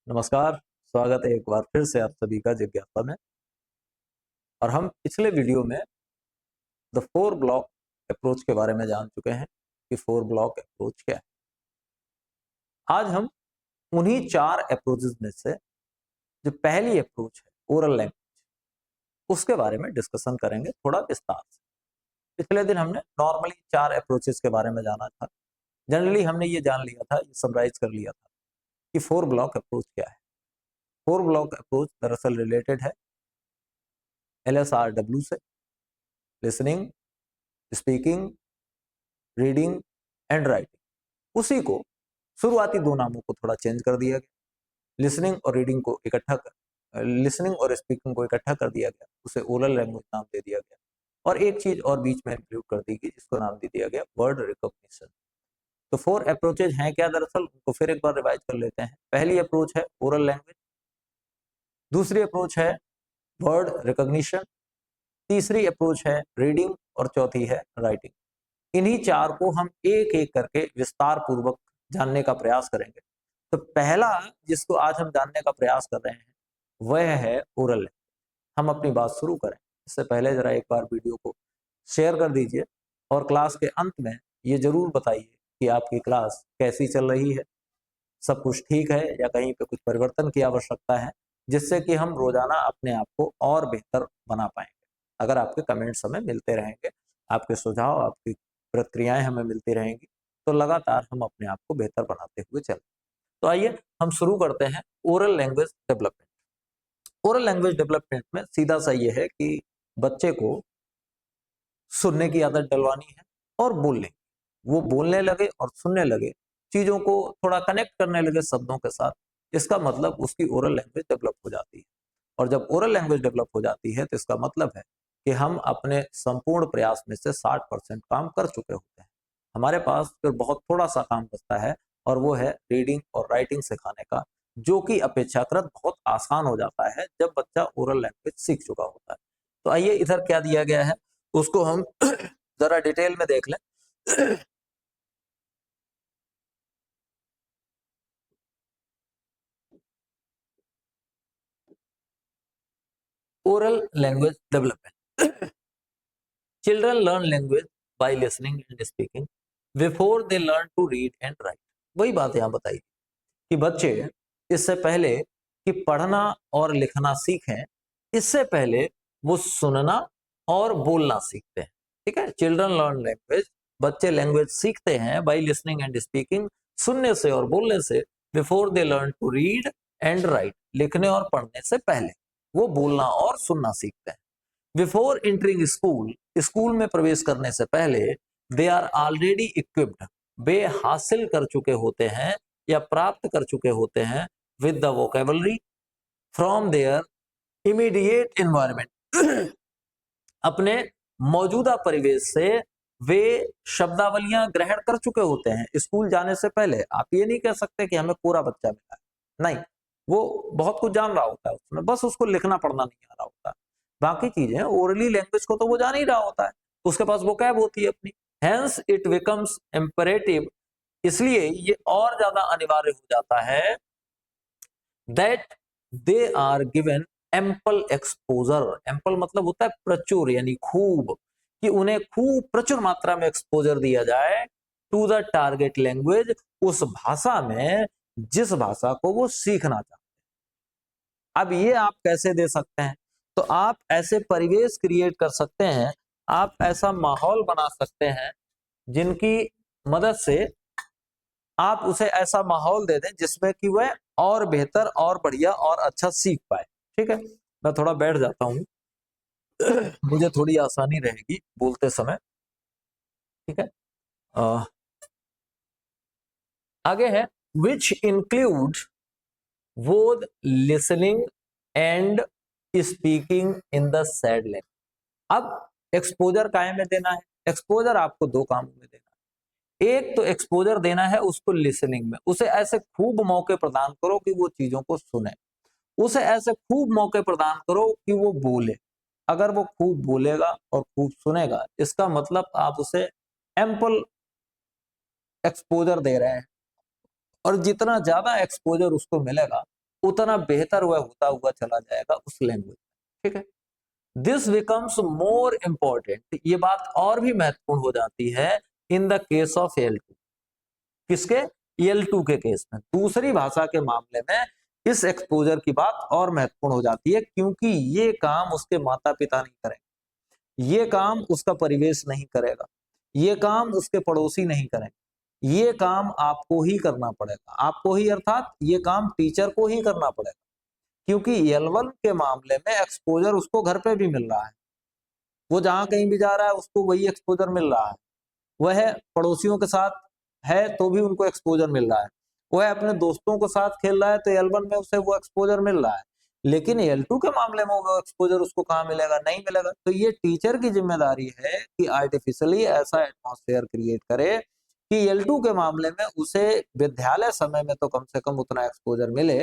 नमस्कार। स्वागत है एक बार फिर से आप सभी का जिज्ञासा में। और हम पिछले वीडियो में द 4 ब्लॉक अप्रोच के बारे में जान चुके हैं कि 4 ब्लॉक अप्रोच क्या है। आज हम उन्हीं 4 अप्रोचेस में से जो पहली अप्रोच है ओरल लैंग्वेज, उसके बारे में डिस्कशन करेंगे थोड़ा विस्तार से। पिछले दिन हमने नॉर्मली 4 अप्रोचेस के बारे में जाना था। जनरली हमने ये जान लिया था, ये समराइज कर लिया था कि 4 ब्लॉक अप्रोच क्या है। 4 ब्लॉक अप्रोच दरअसल रिलेटेड है LSRW से, listening, speaking, reading and writing. उसी को शुरुआती 2 नामों को थोड़ा चेंज कर दिया गया। लिसनिंग और रीडिंग को लिसनिंग और स्पीकिंग को इकट्ठा कर दिया गया, उसे ओरल लैंग्वेज नाम दे दिया गया। और एक चीज और बीच में इंक्लूड कर दी गई जिसको नाम दे दिया गया वर्ड रिकॉग्निशन। तो 4 अप्रोचेज हैं क्या दरअसल, उनको फिर एक बार रिवाइज कर लेते हैं। पहली अप्रोच है ओरल लैंग्वेज, दूसरी अप्रोच है वर्ड रिकॉग्निशन, तीसरी अप्रोच है रीडिंग और चौथी है राइटिंग। इन्हीं 4 को हम एक एक करके विस्तार पूर्वक जानने का प्रयास करेंगे। तो पहला जिसको आज हम जानने का प्रयास कर रहे हैं वह है ओरल लैंग्वेज। हम अपनी बात शुरू करें इससे पहले जरा एक बार वीडियो को शेयर कर दीजिए और क्लास के अंत में ये जरूर बताइए कि आपकी क्लास कैसी चल रही है, सब कुछ ठीक है या कहीं पे कुछ परिवर्तन की आवश्यकता है, जिससे कि हम रोजाना अपने आप को और बेहतर बना पाएंगे। अगर आपके कमेंट्स हमें मिलते रहेंगे, आपके सुझाव, आपकी प्रक्रियाएं हमें मिलती रहेंगी, तो लगातार हम अपने आप को बेहतर बनाते हुए चलें। तो आइए हम शुरू करते हैं oral language development. Oral language development में सीधा सा ये है कि बच्चे को सुनने की आदत डलवानी है और बोलने की। वो बोलने लगे और सुनने लगे, चीजों को थोड़ा कनेक्ट करने लगे शब्दों के साथ। इसका मतलब उसकी ओरल लैंग्वेज डेवलप हो जाती है। और जब ओरल लैंग्वेज डेवलप हो जाती है तो इसका मतलब है कि हम अपने संपूर्ण प्रयास में से 60% काम कर चुके होते हैं। हमारे पास फिर बहुत थोड़ा सा काम बचता है और वो है रीडिंग और राइटिंग सिखाने का, जो कि अपेक्षाकृत बहुत आसान हो जाता है जब बच्चा ओरल लैंग्वेज सीख चुका होता है। तो आइए इधर क्या दिया गया है उसको हम जरा डिटेल में देख लें। Oral language development. Children learn language by listening and speaking before they learn to read and write. वही बात यहाँ बताई कि बच्चे इससे पहले कि पढ़ना और लिखना सीखें, इससे पहले वो सुनना और बोलना सीखते हैं। ठीक है, चिल्ड्रन लर्न लैंग्वेज, बच्चे लैंग्वेज सीखते हैं बाय लिसनिंग एंड स्पीकिंग, सुनने से और बोलने से, before they learn to read and write, लिखने और पढ़ने से पहले वो बोलना और सुनना सीखते हैं। बिफोर एंटरिंग स्कूल, स्कूल में प्रवेश करने से पहले, दे आर ऑलरेडी इक्विप्ड, वे हासिल कर चुके होते हैं या प्राप्त कर चुके होते हैं with the vocabulary from their immediate environment, अपने मौजूदा परिवेश से वे शब्दावलियां ग्रहण कर चुके होते हैं स्कूल जाने से पहले। आप ये नहीं कह सकते कि हमें पूरा बच्चा मिला है, नहीं, वो बहुत कुछ जान रहा होता है उसमें, बस उसको लिखना पढ़ना नहीं आ रहा होता। बाकी चीजें ओरली लैंग्वेज को तो वो जान ही रहा होता है, उसके पास वोकैब होती है अपनी। हेंस इट बिकम्स इम्परेटिव, इसलिए ये और ज्यादा अनिवार्य हो जाता है that they are given ample exposure. Ample मतलब होता है प्रचुर यानी खूब, कि उन्हें खूब प्रचुर मात्रा में एक्सपोजर दिया जाए टू द टारगेट लैंग्वेज, उस भाषा में जिस भाषा को वो सीखना चाहते हैं। अब ये आप कैसे दे सकते हैं, तो आप ऐसे परिवेश क्रिएट कर सकते हैं, आप ऐसा माहौल बना सकते हैं जिनकी मदद से आप उसे ऐसा माहौल दे दें जिसमें कि वह और बेहतर और बढ़िया और अच्छा सीख पाए। ठीक है, मैं थोड़ा बैठ जाता हूँ मुझे थोड़ी आसानी रहेगी बोलते समय। ठीक है, आगे है which include both listening and speaking in the sad language. अब एक्सपोजर काहे में देना है, एक्सपोजर आपको 2 कामों में देना है। एक तो एक्सपोजर देना है उसको लिसनिंग में, उसे ऐसे खूब मौके प्रदान करो कि वो चीजों को सुने, उसे ऐसे खूब मौके प्रदान करो कि वो बोले। अगर वो खूब बोलेगा और खूब सुनेगा, इसका मतलब आप उसे एम्पल एक्सपोजर दे रहे हैं। और जितना ज्यादा एक्सपोजर उसको मिलेगा उतना बेहतर वह होता हुआ चला जाएगा उस लैंग्वेज। ठीक है, दिस बिकम्स मोर इंपॉर्टेंट, ये बात और भी महत्वपूर्ण हो जाती है in the case of L2। किसके? L2 के केस में, दूसरी भाषा के मामले में इस एक्सपोजर की बात और महत्वपूर्ण हो जाती है, क्योंकि ये काम उसके माता पिता नहीं करेंगे, ये काम उसका परिवेश नहीं करेगा, ये काम उसके पड़ोसी नहीं करेंगे, ये काम आपको ही करना पड़ेगा। आपको ही अर्थात ये काम टीचर को ही करना पड़ेगा, क्योंकि L1 के मामले में एक्सपोजर उसको घर पे भी मिल रहा है, वो जहां कहीं भी जा रहा है उसको वही एक्सपोजर मिल रहा है, वह पड़ोसियों के साथ है तो भी उनको एक्सपोजर मिल रहा है, वह अपने दोस्तों के साथ खेल रहा है तो L1 में उसे वो एक्सपोजर मिल रहा है, लेकिन L2 के मामले में वो एक्सपोजर उसको कहाँ मिलेगा? नहीं मिलेगा। तो ये टीचर की जिम्मेदारी है कि आर्टिफिशियली ऐसा एटमॉस्फेयर क्रिएट करे कि L2 के मामले में उसे विद्यालय समय में तो कम से कम उतना एक्सपोजर मिले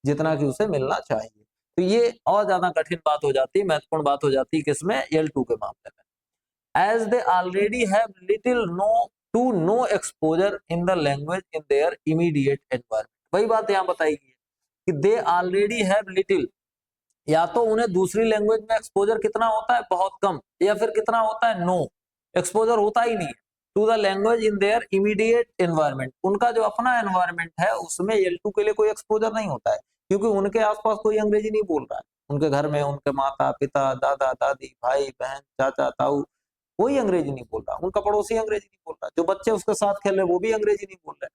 जितना कि उसे मिलना चाहिए। तो ये और ज्यादा कठिन बात हो जाती है, महत्वपूर्ण बात हो जाती है किसमें? L2 के मामले में। As they already have little to no exposure in the language in their immediate environment। वही बात यहाँ बताई गई है कि they already have little, या तो उन्हें दूसरी लैंग्वेज में एक्सपोजर कितना होता है? बहुत कम, या फिर कितना होता है? नो एक्सपोजर होता ही नहीं to the language in their immediate environment. उनका जो अपना एनवायरनमेंट है उसमें L2 के लिए कोई एक्सपोजर नहीं होता है, क्योंकि उनके आसपास कोई अंग्रेजी नहीं बोल रहा है। उनके घर में उनके माता पिता, दादा दादी, भाई बहन, चाचा ताऊ, कोई अंग्रेजी नहीं बोल रहा। उनका पड़ोसी अंग्रेजी नहीं बोल रहा, जो बच्चे उसके साथ खेल रहे वो भी अंग्रेजी नहीं बोल रहे।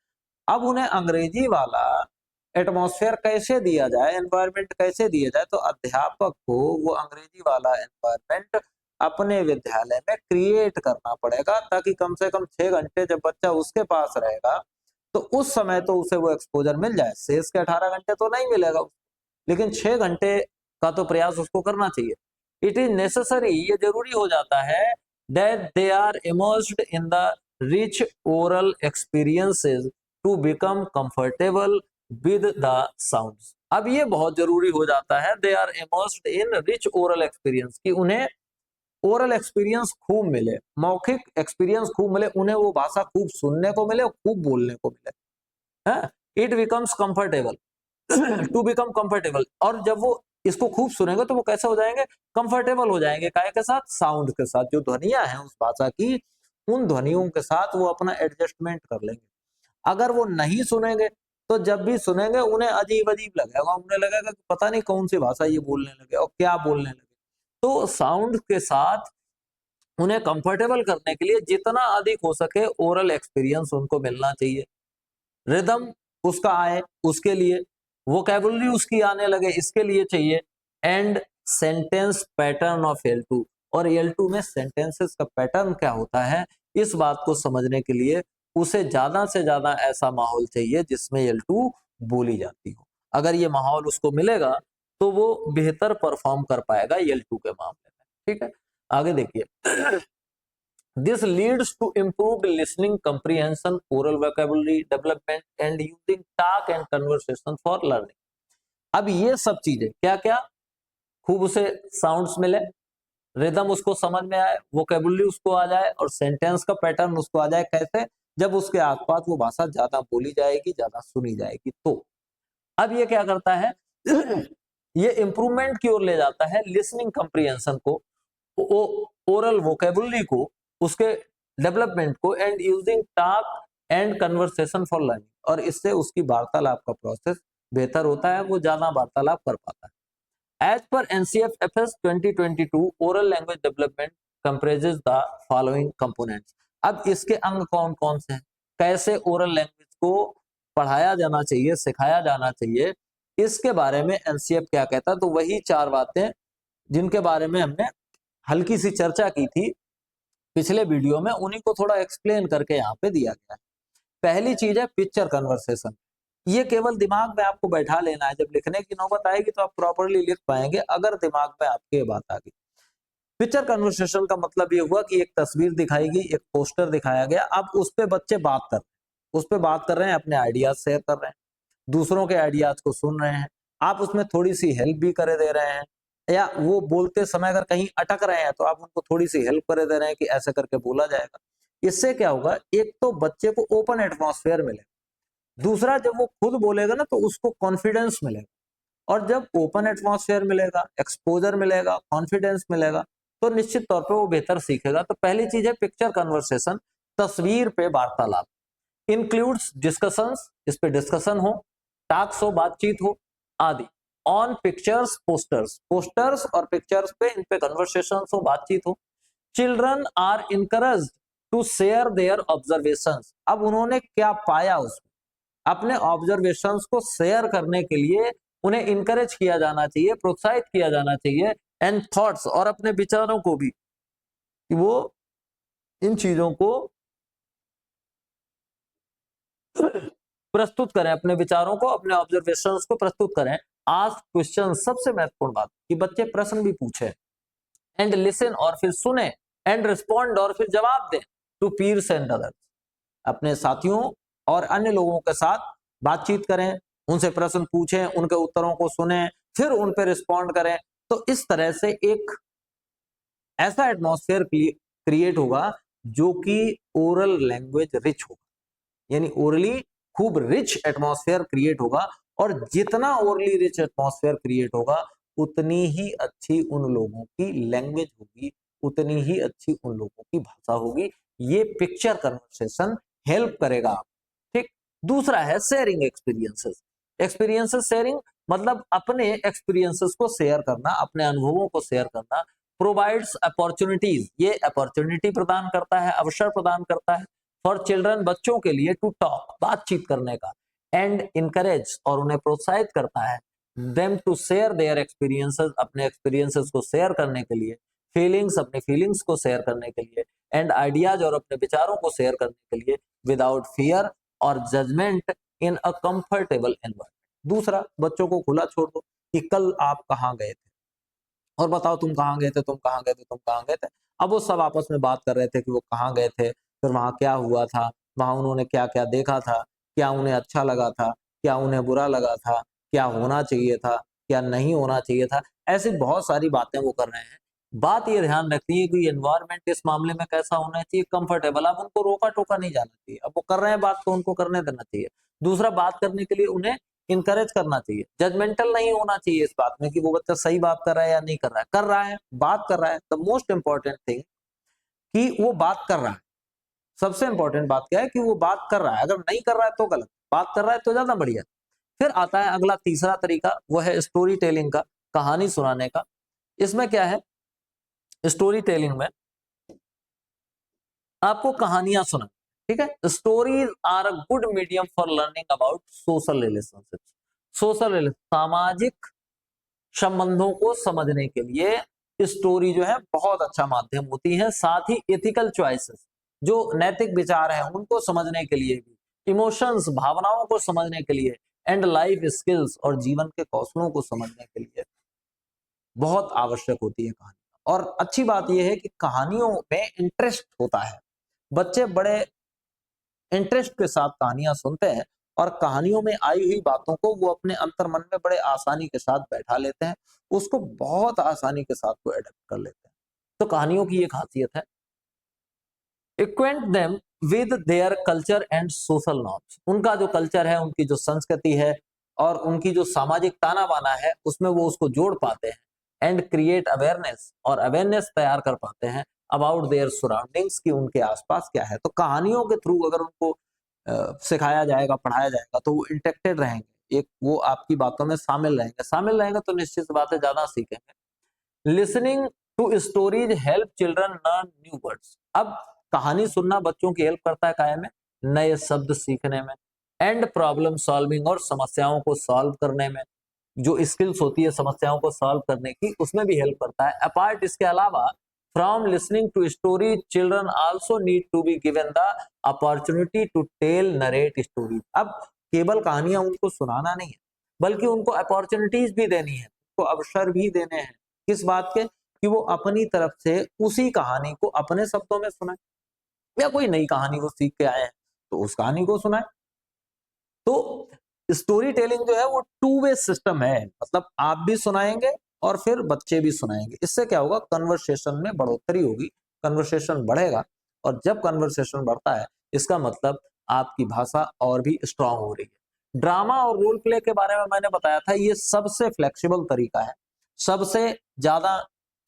अब उन्हें अंग्रेजी वाला एटमॉस्फेयर कैसे दिया जाए, एनवायरनमेंट कैसे दिया जाए? तो अध्यापक को वो अंग्रेजी वाला एनवायरनमेंट अपने विद्यालय में क्रिएट करना पड़ेगा, ताकि कम से कम 6 घंटे जब बच्चा उसके पास रहेगा तो उस समय तो उसे वो एक्सपोजर मिल जाए। शेष के 18 घंटे तो नहीं मिलेगा, लेकिन 6 घंटे का तो प्रयास उसको करना चाहिए। इट इज नेसेसरी, ये जरूरी हो जाता है, that they are immersed in the rich oral experiences to become comfortable with the sounds। अब ये बहुत जरूरी हो जाता है, they are immersed in rich oral experience, कि उन्हें ओरल एक्सपीरियंस खूब मिले, मौखिक एक्सपीरियंस खूब मिले, उन्हें वो भाषा खूब सुनने को मिले, खूब बोलने को मिले। It becomes comfortable to become comfortable, और जब वो इसको खूब सुनेंगे तो वो कैसे हो जाएंगे? कंफर्टेबल हो जाएंगे। काय के साथ? साउंड के साथ। जो ध्वनियां हैं उस भाषा की, उन ध्वनियों के साथ वो अपना एडजस्टमेंट कर लेंगे। अगर वो नहीं सुनेंगे तो जब भी सुनेंगे उन्हें अजीब अजीब लगेगा, उन्हें लगेगा कि पता नहीं कौन सी भाषा ये बोलने लगे और क्या बोलने लगे। तो साउंड के साथ उन्हें कंफर्टेबल करने के लिए जितना अधिक हो सके ओरल एक्सपीरियंस उनको मिलना चाहिए। रिदम उसका आए उसके लिए, वोकैबुलरी उसकी आने लगे इसके लिए चाहिए, and sentence pattern of L2। और L2 में सेंटेंसेस का पैटर्न क्या होता है, इस बात को समझने के लिए उसे ज्यादा से ज्यादा ऐसा माहौल चाहिए जिसमें L2 बोली जाती हो। अगर ये माहौल उसको मिलेगा तो वो बेहतर परफॉर्म कर पाएगा L2 के मामले में। ठीक है, आगे देखिए। This leads to improved listening comprehension, oral vocabulary development and using talk and conversation for learning। अब ये सब चीजें क्या क्या? खूब उसे साउंड्स मिले, रिदम उसको समझ में आए, वोकेबुलरी उसको आ जाए और सेंटेंस का पैटर्न उसको आ जाए। कैसे? जब उसके आसपास वो भाषा ज्यादा बोली जाएगी, ज्यादा सुनी जाएगी। तो अब ये क्या करता है? ये इंप्रूवमेंट की ओर ले जाता है लिसनिंग कंप्रीहेंशन को, ओरल वोकेबुलरी को, उसके डेवलपमेंट को, and using talk and conversation for learning. और इससे उसकी वार्तालाप का प्रोसेस बेहतर होता है, वो ज्यादा वार्तालाप कर पाता है। As per NCFFS 2022, oral language development comprises the following components। अब इसके अंग कौन कौन से हैं? कैसे ओरल लैंग्वेज को पढ़ाया जाना चाहिए, सिखाया जाना चाहिए, इसके बारे में एनसीएफ क्या कहता है? तो वही 4 बातें जिनके बारे में हमने हल्की सी चर्चा की थी पिछले वीडियो में, उन्हीं को थोड़ा एक्सप्लेन करके यहाँ पे दिया गया है। पहली चीज है पिक्चर कन्वर्सेशन। ये केवल दिमाग में आपको बैठा लेना है, जब लिखने की नौबत आएगी तो आप प्रॉपर्ली लिख पाएंगे, अगर दिमाग में आपके ये बात आ गई। पिक्चर कन्वर्सेशन का मतलब ये हुआ कि एक तस्वीर दिखाई गई, एक पोस्टर दिखाया गया, अब उस पे बच्चे बात कर रहे हैं, उस पे बात कर रहे हैं, अपने आइडियाज शेयर कर रहे हैं, दूसरों के आइडियाज को सुन रहे हैं, आप उसमें थोड़ी सी हेल्प भी करे दे रहे हैं, या वो बोलते समय अगर कहीं अटक रहे हैं तो आप उनको थोड़ी सी हेल्प करे दे रहे हैं कि ऐसे करके बोला जाएगा। इससे क्या होगा? एक तो बच्चे को ओपन एटमॉस्फेयर मिलेगा, दूसरा जब वो खुद बोलेगा ना तो उसको कॉन्फिडेंस मिलेगा, और जब ओपन एटमॉस्फेयर मिलेगा, एक्सपोजर मिलेगा, कॉन्फिडेंस मिलेगा, तो निश्चित तौर पे वो बेहतर सीखेगा। तो पहली चीज है पिक्चर कन्वर्सेशन, तस्वीर पे वार्तालाप। इंक्लूड्स डिस्कशंस, इस पे डिस्कशन हो, टॉक्स हो, बातचीत हो आदि। ऑन पिक्चर्स, पोस्टर्स, पोस्टर्स और पिक्चर्स पे, इन पे कन्वर्सेशन हो, बातचीत हो। Children are encouraged to share their observations. अब उन्होंने क्या पाया उसमें, अपने ऑब्जर्वेशंस को शेयर करने के लिए उन्हें इनकरेज किया जाना चाहिए, प्रोत्साहित किया जाना चाहिए। एंड थॉट्स, और अपने विचारों को भी, कि वो इन चीजों को प्रस्तुत करें, अपने विचारों को, अपने ऑब्जर्वेशंस को प्रस्तुत करें। आस्क क्वेश्चन, सबसे महत्वपूर्ण बात कि बच्चे प्रश्न भी पूछे। एंड लिसन, और फिर सुने। एंड रिस्पॉन्ड, और फिर जवाब दें। टू पीयर्स एंड अदर्स, अपने साथियों और अन्य लोगों के साथ बातचीत करें, उनसे प्रश्न पूछें, उनके उत्तरों को सुने, फिर उन पर रिस्पॉन्ड करें। तो इस तरह से एक ऐसा एटमॉस्फेयर क्रिएट होगा जो कि ओरल लैंग्वेज रिच होगा, यानी ओरली खूब रिच एटमॉस्फेयर क्रिएट होगा। और जितना ओरली रिच एटमॉस्फेयर क्रिएट होगा, उतनी ही अच्छी उन लोगों की लैंग्वेज होगी, उतनी ही अच्छी उन लोगों की भाषा होगी। ये पिक्चर कन्वर्सेशन हेल्प करेगा। ठीक। दूसरा है शेयरिंग एक्सपीरियंसेस। एक्सपीरियंसेस शेयरिंग मतलब अपने एक्सपीरियंसेस को शेयर करना, अपने अनुभवों को शेयर करना। प्रोवाइड्स अपॉर्चुनिटीज, ये अपॉर्चुनिटी प्रदान करता है, अवसर प्रदान करता है फॉर चिल्ड्रन, बच्चों के लिए, टू टॉक, बातचीत करने का। एंड इनकरेज, और उन्हें प्रोत्साहित करता है them to share their experiences, अपने एक्सपीरियंसेस को शेयर करने के लिए। फीलिंग्स, अपने फीलिंग्स को शेयर करने के लिए। एंड आइडियाज, और अपने विचारों को शेयर करने के लिए। विदाउट फियर और judgment, in a comfortable environment. दूसरा, बच्चों को खुला छोड़ दो कि कल आप कहाँ गए थे, और बताओ तुम कहाँ गए थे, तुम कहाँ गए थे, तुम कहाँ गए थे। अब वो सब आपस में बात कर रहे थे कि वो कहाँ गए थे, फिर वहां क्या हुआ था, वहां उन्होंने क्या क्या देखा था, क्या उन्हें अच्छा लगा था, क्या उन्हें बुरा लगा था, क्या होना चाहिए था, क्या नहीं होना चाहिए था। ऐसी बहुत सारी बातें वो कर रहे हैं। बात ये ध्यान रखनी है कि एनवायरनमेंट इस मामले में कैसा होना चाहिए, कंफर्टेबल। अब उनको रोका टोका नहीं जाना चाहिए, अब वो कर रहे हैं बात तो उनको करने देना चाहिए। दूसरा, बात करने के लिए उन्हें इनकरेज करना चाहिए, जजमेंटल नहीं होना चाहिए इस बात में कि वो बच्चा सही बात कर रहा है या नहीं कर रहा है। कर रहा है, बात कर रहा है, द मोस्ट इंपॉर्टेंट थिंग कि वो बात कर रहा है। सबसे इंपॉर्टेंट बात क्या है कि वो बात कर रहा है, अगर नहीं कर रहा है तो गलत, बात कर रहा है तो ज्यादा बढ़िया। फिर आता है अगला तीसरा तरीका, वो है स्टोरी टेलिंग का, कहानी सुनाने का। इसमें क्या है, स्टोरी टेलिंग में आपको कहानियां सुना, ठीक है। Stories are a good medium for learning about social relationships. Social, सामाजिक संबंधों को समझने के लिए स्टोरी जो है बहुत अच्छा माध्यम होती है। साथ ही एथिकल चॉइसेस, जो नैतिक विचार हैं उनको समझने के लिए भी, इमोशंस, भावनाओं को समझने के लिए, एंड लाइफ स्किल्स, और जीवन के कौशलों को समझने के लिए बहुत आवश्यक होती है कहानी। और अच्छी बात यह है कि कहानियों में इंटरेस्ट होता है, बच्चे बड़े इंटरेस्ट के साथ कहानियां सुनते हैं, और कहानियों में आई हुई बातों को वो अपने अंतर मन में बड़े आसानी के साथ बैठा लेते हैं, उसको बहुत आसानी के साथ वो एडेप्ट कर लेते हैं। तो कहानियों की ये खासियत है। Acquaint them with their culture and social norms, उनका जो कल्चर है, उनकी जो संस्कृति है, और उनकी जो सामाजिक ताना बाना है, उसमें वो उसको जोड़ पाते हैं। एंड क्रिएट अवेयरनेस, और अवेयरनेस तैयार कर पाते हैं अबाउट देयर सराउंडिंग्स, की उनके आसपास क्या है। तो कहानियों के थ्रू अगर उनको सिखाया जाएगा, पढ़ाया जाएगा, तो वो इंटेक्टेड रहेंगे, एक वो आपकी बातों में शामिल रहेंगे, तो निश्चित सी बात है ज्यादा सीखेंगे। Listening to stories help children learn new words. अब कहानी सुनना बच्चों की हेल्प करता है काय में, नए शब्द सीखने में। एंड प्रॉब्लम सॉल्विंग, और समस्याओं को सॉल्व करने में, जो स्किल्स होती है समस्याओं को सॉल्व करने की, उसमें भी हेल्प करता है। अपार्ट, इसके अलावा, from listening to story, children also need to be given the opportunity to tell, narrate story. अब केवल कहानियां उनको सुनाना नहीं है, बल्कि उनको अपॉर्चुनिटीज भी देनी है, उनको अवसर भी देने हैं। किस बात के, कि वो अपनी तरफ से उसी कहानी को अपने शब्दों में सुनाए, या कोई नई कहानी वो सीख के आए हैं तो उस कहानी को सुनाए। तो स्टोरी टेलिंग जो है वो टू वे सिस्टम है, मतलब आप भी सुनाएंगे और फिर बच्चे भी सुनाएंगे। इससे क्या होगा, कन्वर्सेशन में बढ़ोतरी होगी, कन्वर्सेशन बढ़ेगा। और जब कन्वर्सेशन बढ़ता है, इसका मतलब आपकी भाषा और भी स्ट्रांग हो रही है। ड्रामा और रोल प्ले के बारे में मैंने बताया था, ये सबसे फ्लेक्सिबल तरीका है, सबसे ज्यादा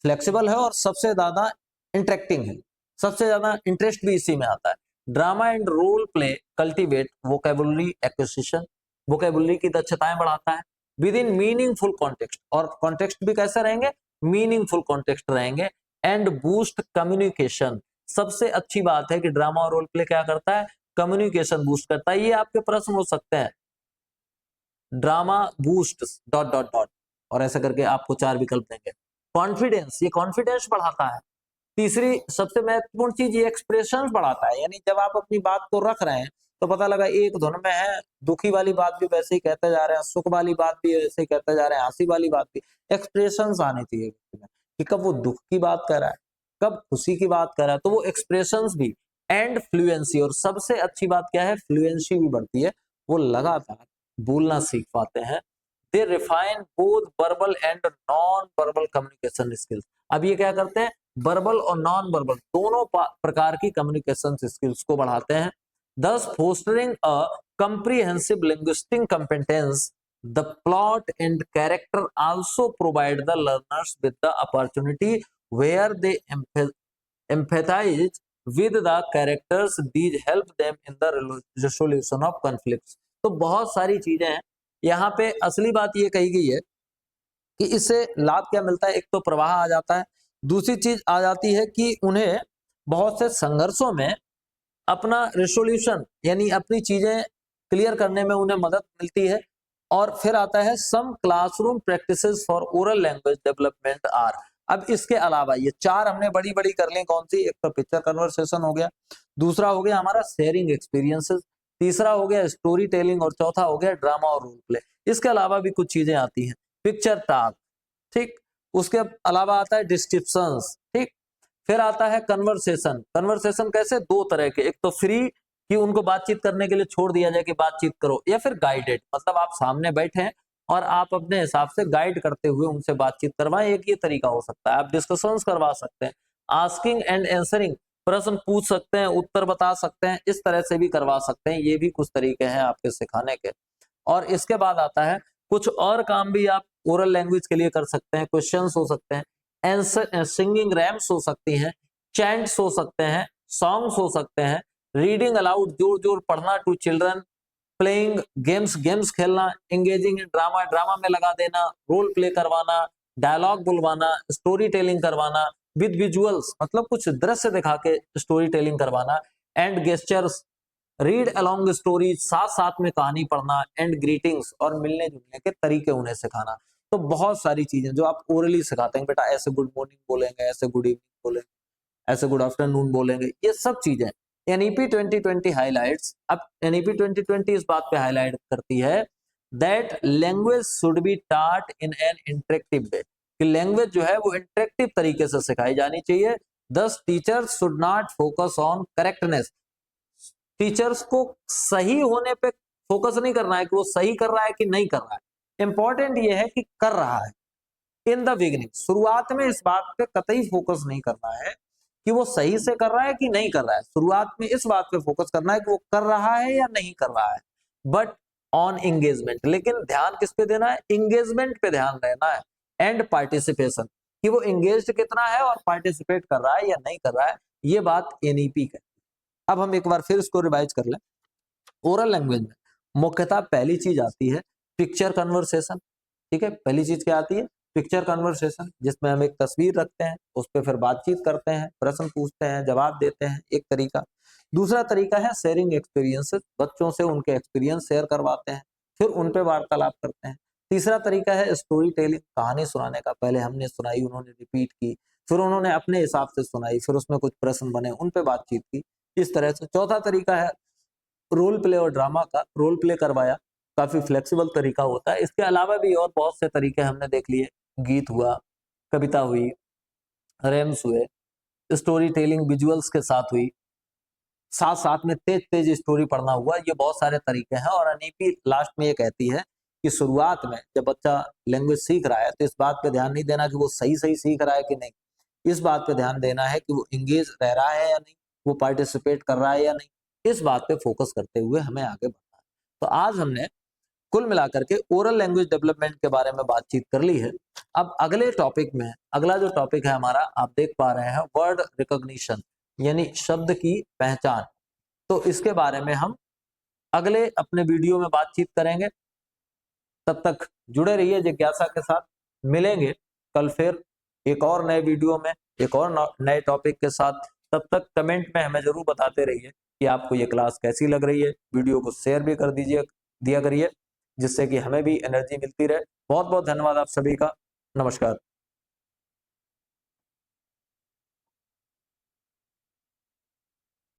फ्लेक्सिबल है और सबसे ज्यादा इंटरेक्टिंग है, सबसे ज्यादा इंटरेस्ट भी इसी में आता है। Drama and role play cultivate vocabulary acquisition, vocabulary की दक्षताएं बढ़ाता है विद इन मीनिंगफुल कॉन्टेक्स्ट, और कॉन्टेक्स्ट भी कैसे रहेंगे, मीनिंगफुल कॉन्टेक्स्ट रहेंगे, एंड बूस्ट कम्युनिकेशन। सबसे अच्छी बात है कि ड्रामा और रोल प्ले क्या करता है, कम्युनिकेशन बूस्ट करता है। ये आपके प्रश्न हो सकते हैं, drama boost dot dot dot, और ऐसा करके आपको 4 विकल्प देंगे। कॉन्फिडेंस, ये कॉन्फिडेंस बढ़ाता है। तीसरी सबसे महत्वपूर्ण चीज, ये एक्सप्रेशंस बढ़ाता है, यानी जब आप अपनी बात को रख रहे हैं तो पता लगा एक धुन में है, दुखी वाली बात भी वैसे ही कहते जा रहे हैं, सुख वाली बात भी वैसे ही कहते जा रहे हैं, हंसी वाली बात भी। एक्सप्रेशंस आने चाहिए कि कब वो दुख की बात कर रहा है, कब खुशी की बात कर रहा है, तो वो एक्सप्रेशंस भी। एंड फ्लुएंसी, और सबसे अच्छी बात क्या है, फ्लुएंसी भी बढ़ती है, वो लगातार बोलना सीख पाते हैं। They refine both verbal and non verbal communication skills. अब ये क्या करते हैं, वर्बल और नॉन वर्बल दोनों प्रकार की कम्युनिकेशन स्किल्स को बढ़ाते हैं। thus fostering a comprehensive linguistic competence. The plot and character also provide the learners with the opportunity where they empathize with the characters. These help them in the resolution of conflicts. तो बहुत सारी चीजें हैं यहाँ पे। असली बात ये कही गई है कि इससे लाभ क्या मिलता है, एक तो प्रवाह आ जाता है, दूसरी चीज आ जाती है कि उन्हें बहुत से संघर्षों में अपना रिसोल्यूशन यानी अपनी चीजें क्लियर करने में उन्हें मदद मिलती है। और फिर आता है some classroom practices for oral language development are. अब इसके अलावा ये 4 हमने बड़ी बड़ी कर ली, कौन सी, एक तो पिक्चर कन्वर्सेशन हो गया, दूसरा हो गया हमारा शेयरिंग एक्सपीरियंसेस, तीसरा हो गया स्टोरी टेलिंग, और चौथा हो गया ड्रामा और रोल प्ले। इसके अलावा भी कुछ चीजें आती हैं, पिक्चर टॉक, ठीक, उसके अलावा आता है डिस्क्रिप्शंस, ठीक, फिर आता है कन्वर्सेशन। कन्वर्सेशन कैसे, 2 तरह के, एक तो फ्री कि उनको बातचीत करने के लिए छोड़ दिया जाए कि बातचीत करो, या फिर गाइडेड, मतलब आप सामने बैठे हैं और आप अपने हिसाब से गाइड करते हुए उनसे बातचीत करवाएं, एक ये तरीका हो सकता है। आप डिस्कशंस करवा सकते हैं, आस्किंग एंड आंसरिंग, प्रश्न पूछ सकते हैं, उत्तर बता सकते हैं, इस तरह से भी करवा सकते हैं। ये भी कुछ तरीके हैं आपके सिखाने के। और इसके बाद आता है कुछ और काम भी आप ओरल लैंग्वेज के लिए कर सकते हैं, क्वेश्चंस हो सकते हैं, सिंगिंग रैम्स हो सकती हैं, चैंट्स हो सकते हैं, सॉन्ग्स हो सकते हैं, रीडिंग अलाउड, जोर जोर पढ़ना to children, playing games, games खेलना, एंगेजिंग इन ड्रामा, ड्रामा में लगा देना, रोल प्ले करवाना, डायलॉग बुलवाना, स्टोरी टेलिंग करवाना विद विजुअल्स, मतलब कुछ दृश्य दिखा के स्टोरी टेलिंग करवाना, and gestures, read along story, साथ साथ में कहानी पढ़ना, एंड ग्रीटिंग्स, और मिलने जुलने के तरीके उन्हें सिखाना। तो बहुत सारी चीजें जो आप ओरली सिखाते हैं, बेटा ऐसे गुड मॉर्निंग बोलेंगे, ऐसे गुड इवनिंग बोलेंगे, ऐसे गुड आफ्टरनून बोलेंगे, ये सब चीजें एनईपी 2020 हाइलाइट्स। अब एनईपी 2020 इस बात पे हाईलाइट करती है that language should be taught in an interactive way, कि लैंग्वेज जो है वो इंटरेक्टिव तरीके से सिखाई जानी चाहिए। दस teachers should not focus on correctness, teachers को सही होने पे फोकस नहीं करना है कि वो सही कर रहा है कि नहीं कर रहा है, इंपॉर्टेंट ये है कि कर रहा है। इन द बिगिनिंग, शुरुआत में इस बात पे कतई फोकस नहीं करना है कि वो सही से कर रहा है कि नहीं कर रहा है, शुरुआत में इस बात पे फोकस करना है कि वो कर रहा है या नहीं कर रहा है, बट ऑन एंगेजमेंट, लेकिन ध्यान किस पे देना है, एंगेजमेंट पे ध्यान देना है, एंड पार्टिसिपेशन, कि वो एंगेज्ड कितना है और पार्टिसिपेट कर रहा है या नहीं कर रहा है, ये बात एनईपी का। अब हम एक बार फिर इसको रिवाइज कर लें। ओरल लैंग्वेज में मुख्यतः पहली चीज आती है पिक्चर कन्वर्सेशन, ठीक है, पहली चीज क्या आती है, पिक्चर कन्वर्सेशन, जिसमें हम एक तस्वीर रखते हैं, उस पर फिर बातचीत करते हैं, प्रश्न पूछते हैं, जवाब देते हैं, एक तरीका। दूसरा तरीका है शेयरिंग एक्सपीरियंसेस, बच्चों से उनके एक्सपीरियंस शेयर करवाते हैं, फिर उन पे वार्तालाप करते हैं। तीसरा तरीका है स्टोरी टेलिंग, कहानी सुनाने का, पहले हमने सुनाई, उन्होंने रिपीट की, फिर उन्होंने अपने हिसाब से सुनाई, फिर उसमें कुछ प्रश्न बने, उन पे बातचीत की, इस तरह से। चौथा तरीका है रोल प्ले और ड्रामा का, रोल प्ले करवाया, काफी फ्लेक्सिबल तरीका होता है। इसके अलावा भी और बहुत से तरीके हमने देख लिए, गीत हुआ, कविता हुई, रेम्स हुए, स्टोरी टेलिंग विजुअल्स के साथ हुई, साथ साथ में तेज तेज स्टोरी पढ़ना हुआ, ये बहुत सारे तरीके हैं। और अनीपी लास्ट में ये कहती है कि शुरुआत में जब बच्चा लैंग्वेज सीख रहा है तो इस बात पे ध्यान नहीं देना कि वो सही सही सीख रहा है कि नहीं, इस बात पे ध्यान देना है कि वो इंगेज रह रहा है या नहीं, वो पार्टिसिपेट कर रहा है या नहीं, इस बात पे फोकस करते हुए हमें आगे बढ़ना है। तो आज हमने कुल मिलाकर के ओरल लैंग्वेज डेवलपमेंट के बारे में बातचीत कर ली है। अब अगले टॉपिक में, अगला जो टॉपिक है हमारा, आप देख पा रहे हैं, वर्ड रिकॉग्निशन, यानी शब्द की पहचान। तो इसके बारे में हम अगले अपने वीडियो में बातचीत करेंगे। तब तक जुड़े रहिए जिज्ञासा के साथ। मिलेंगे कल फिर एक और नए वीडियो में, एक और नए टॉपिक के साथ। तब तक कमेंट में हमें जरूर बताते रहिए कि आपको ये क्लास कैसी लग रही है। वीडियो को शेयर भी कर दिया करिए, जिससे कि हमें भी एनर्जी मिलती रहे। बहुत बहुत धन्यवाद आप सभी का। नमस्कार।